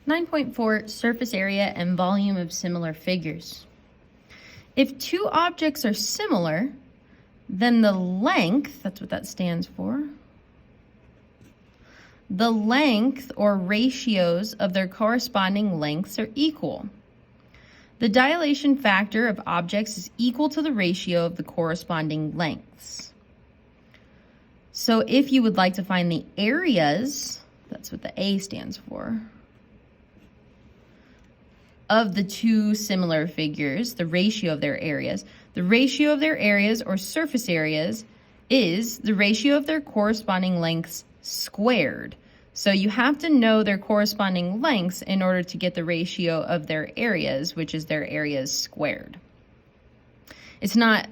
9.4 Surface area and volume of similar figures. If two objects are similar, then the length, that's what that stands for, the length or ratios of their corresponding lengths are equal. The dilation factor of objects is equal to the ratio of the corresponding lengths. So if you would like to find the areas, that's what the A stands for, of the two similar figures, the ratio of their areas. The ratio of their areas or surface areas is the ratio of their corresponding lengths squared. So you have to know their corresponding lengths in order to get the ratio of their areas, which is their areas squared. It's not,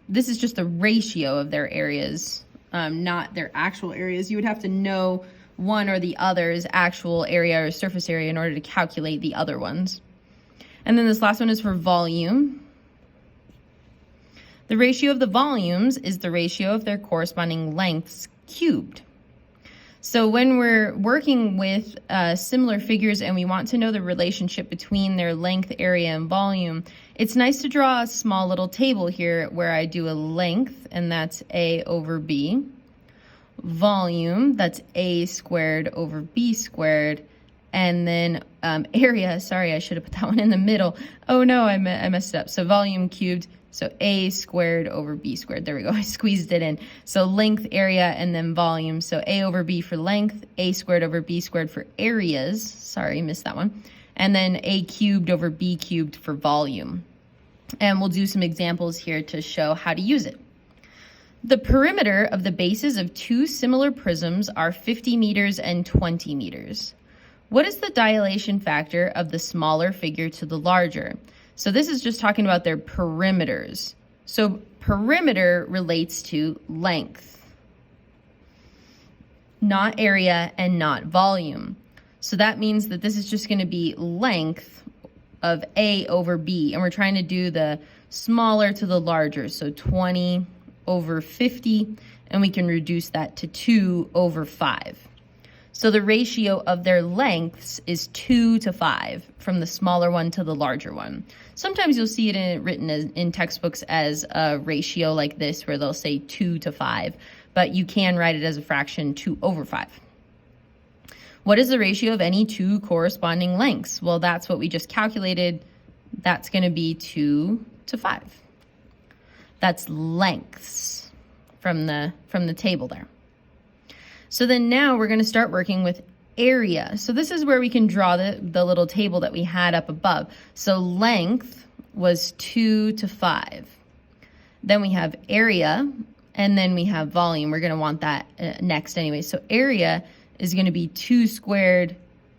this is just the ratio of their areas, not their actual areas. You would have to know one or the other's actual area or surface area in order to calculate the other ones. And then this last one is for volume. The ratio of the volumes is the ratio of their corresponding lengths cubed. So when we're working with similar figures and we want to know the relationship between their length, area, and volume, it's nice to draw a small little table here where I do a length, and that's A over B. Volume, that's A squared over B squared, and then area, sorry, I should have put that one in the middle. Oh no, I messed it up. So volume cubed, so A squared over B squared. There we go, I squeezed it in. So length, area, and then volume. So A over B for length, A squared over B squared for areas. Sorry, missed that one. And then A cubed over B cubed for volume. And we'll do some examples here to show how to use it. The perimeter of the bases of two similar prisms are 50 meters and 20 meters. What is the dilation factor of the smaller figure to the larger? So this is just talking about their perimeters. So perimeter relates to length, not area and not volume. So that means that this is just going to be length of A over B, and we're trying to do the smaller to the larger, so 20 over 50, and we can reduce that to 2 over 5. So the ratio of their lengths is 2 to 5, from the smaller one to the larger one. Sometimes you'll see it written in textbooks as a ratio like this, where they'll say 2 to 5, but you can write it as a fraction 2 over 5. What is the ratio of any two corresponding lengths? Well, that's what we just calculated. That's going to be 2 to 5. That's lengths from the table there. So then now we're going to start working with area. So this is where we can draw the little table that we had up above. So length was 2 to 5. Then we have area, and then we have volume. We're going to want that next anyway. So area is going to be 2 squared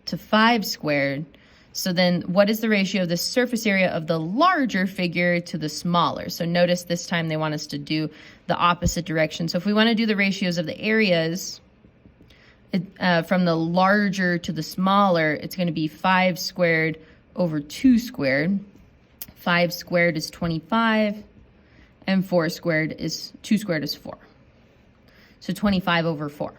to 5 squared. So then what is the ratio of the surface area of the larger figure to the smaller? So notice this time they want us to do the opposite direction. So if we want to do the ratios of the areas from the larger to the smaller, it's going to be 5 squared over 2 squared. 5 squared is 25, and 2 squared is 4. So 25 over 4.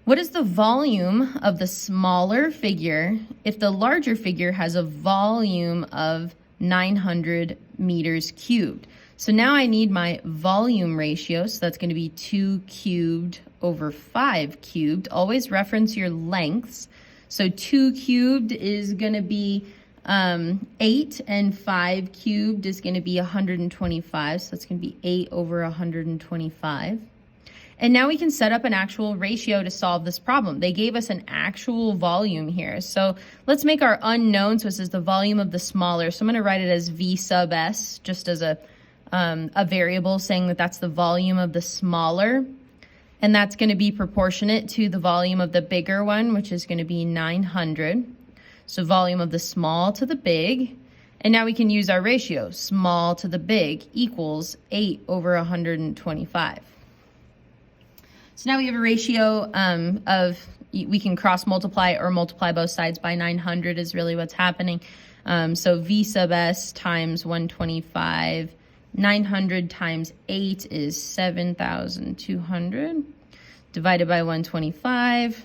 What is the volume of the smaller figure if the larger figure has a volume of 900 meters cubed? So now I need my volume ratio, so that's going to be 2 cubed over 5 cubed. Always reference your lengths. So 2 cubed is going to be 8, and 5 cubed is going to be 125, so that's going to be 8 over 125. And now we can set up an actual ratio to solve this problem. They gave us an actual volume here. So let's make our unknown. So this is the volume of the smaller. So I'm going to write it as V sub S, just as a variable, saying that that's the volume of the smaller. And that's going to be proportionate to the volume of the bigger one, which is going to be 900. So volume of the small to the big. And now we can use our ratio. Small to the big equals 8 over 125. So now we have a ratio we can cross multiply or multiply both sides by 900 is really what's happening. So V sub S times 125, 900 times 8 is 7,200, divided by 125,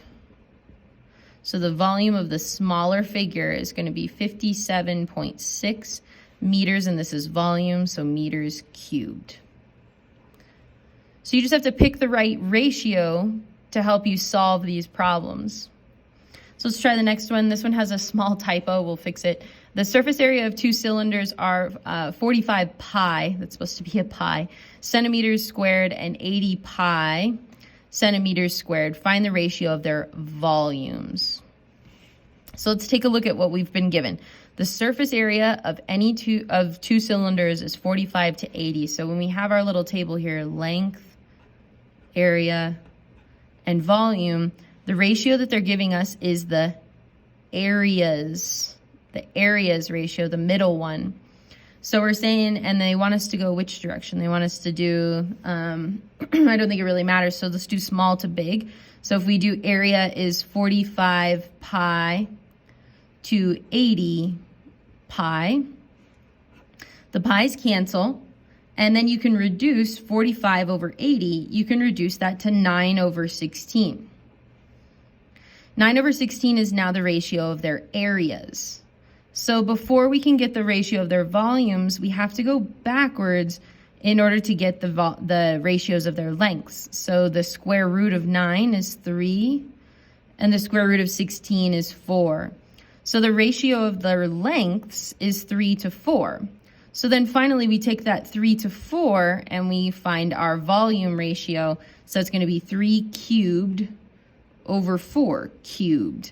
So the volume of the smaller figure is going to be 57.6 meters, and this is volume, so meters cubed. So you just have to pick the right ratio to help you solve these problems. So let's try the next one. This one has a small typo. We'll fix it. The surface area of two cylinders are 45 pi, that's supposed to be a pi, centimeters squared, and 80 pi centimeters squared. Find the ratio of their volumes. So let's take a look at what we've been given. The surface area of any two cylinders is 45 to 80. So when we have our little table here, length, area, and volume, the ratio that they're giving us is the areas ratio, the middle one. So we're saying, and they want us to go which direction? They want us to do, I don't think it really matters, so let's do small to big. So if we do area is 45 pi to 80 pi, the pi's cancel, and then you can reduce 45 over 80, you can reduce that to 9 over 16. 9 over 16 is now the ratio of their areas. So before we can get the ratio of their volumes, we have to go backwards in order to get the ratios of their lengths. So the square root of 9 is 3, and the square root of 16 is 4. So the ratio of their lengths is 3 to 4. So then finally we take that 3 to 4 and we find our volume ratio. So it's going to be 3 cubed over 4 cubed.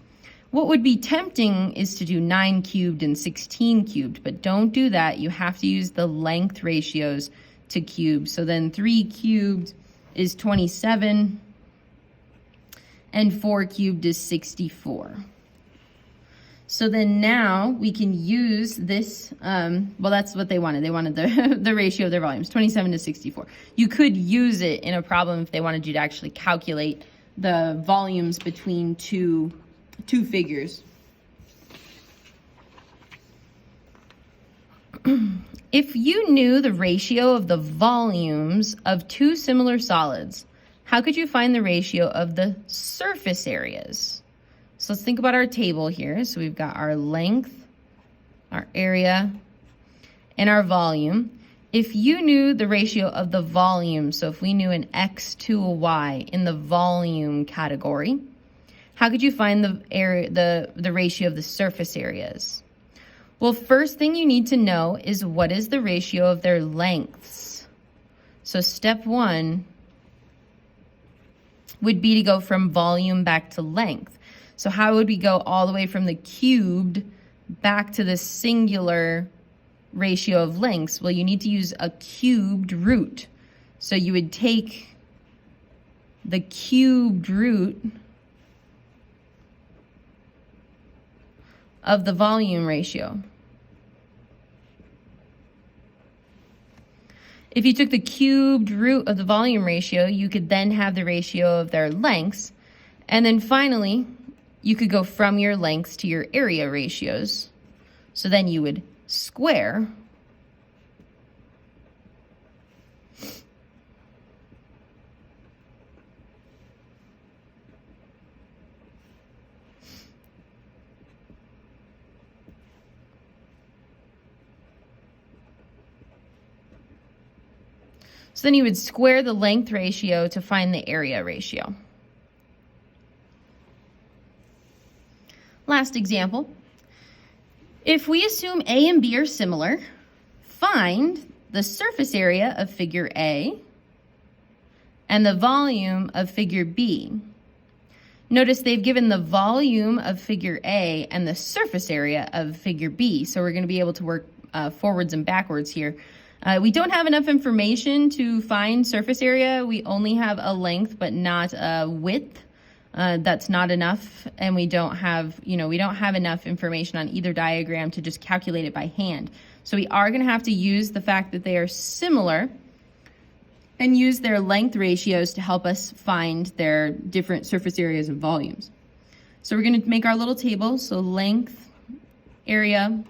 What would be tempting is to do 9 cubed and 16 cubed, but don't do that. You have to use the length ratios to cube. So then 3 cubed is 27, and 4 cubed is 64. So then now we can use this, well, that's what they wanted. They wanted the ratio of their volumes, 27 to 64. You could use it in a problem if they wanted you to actually calculate the volumes between two figures. If you knew the ratio of the volumes of two similar solids, how could you find the ratio of the surface areas? So let's think about our table here. So we've got our length, our area, and our volume. If you knew the ratio of the volume, so if we knew an X to a Y in the volume category, how could you find the ratio of the surface areas? Well, first thing you need to know is what is the ratio of their lengths. So step one would be to go from volume back to length. So how would we go all the way from the cubed back to the singular ratio of lengths? Well, you need to use a cubed root. So you would take the cubed root of the volume ratio. If you took the cubed root of the volume ratio, you could then have the ratio of their lengths. And then finally, you could go from your lengths to your area ratios. So then you would square So then you would square the length ratio to find the area ratio. Last example. If we assume A and B are similar, find the surface area of figure A and the volume of figure B. Notice they've given the volume of figure A and the surface area of figure B, so we're going to be able to work forwards and backwards here. We don't have enough information to find surface area. We only have a length but not a width. That's not enough, and we don't have enough information on either diagram to just calculate it by hand. So we are going to have to use the fact that they are similar and use their length ratios to help us find their different surface areas and volumes. So we're going to make our little table. So length, area,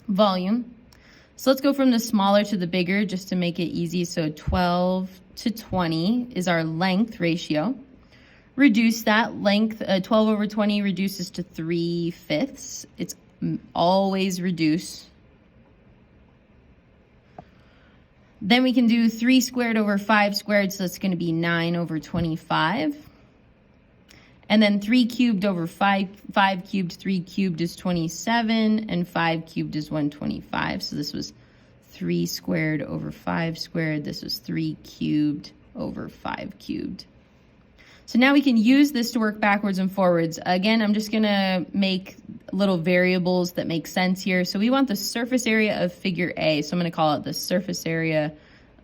volume. So let's go from the smaller to the bigger just to make it easy. So 12 to 20 is our length ratio. reduce that length. 12 over 20 reduces to 3/5. It's always reduce. Then we can do 3 squared over 5 squared, so it's going to be 9 over 25. And then 3 cubed over 5 cubed, 3 cubed is 27, and 5 cubed is 125. So this was 3 squared over 5 squared. This was 3 cubed over 5 cubed. So now we can use this to work backwards and forwards. Again, I'm just gonna make little variables that make sense here. So we want the surface area of figure A. So I'm gonna call it the surface area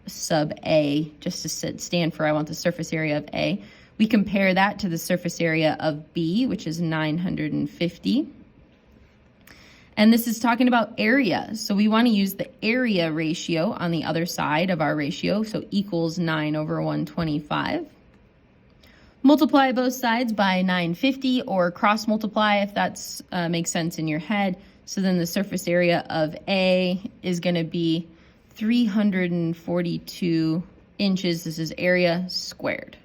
sub A, just to stand for I want the surface area of A. We compare that to the surface area of B, which is 950. And this is talking about area. So we want to use the area ratio on the other side of our ratio. So equals 9 over 125. Multiply both sides by 950 or cross multiply if that's makes sense in your head. So then the surface area of A is going to be 342 inches. This is area squared.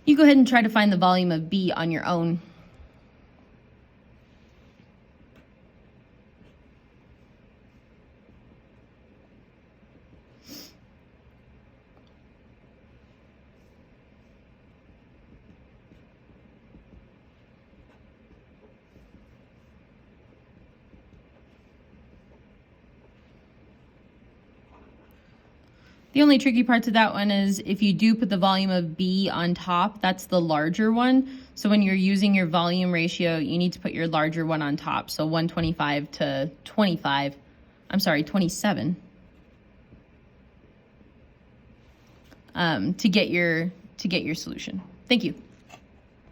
You go ahead and try to find the volume of B on your own. The only tricky part to that one is if you do put the volume of B on top, that's the larger one. So when you're using your volume ratio, you need to put your larger one on top. So 125 to 25, I'm sorry, 27, to get your solution. Thank you.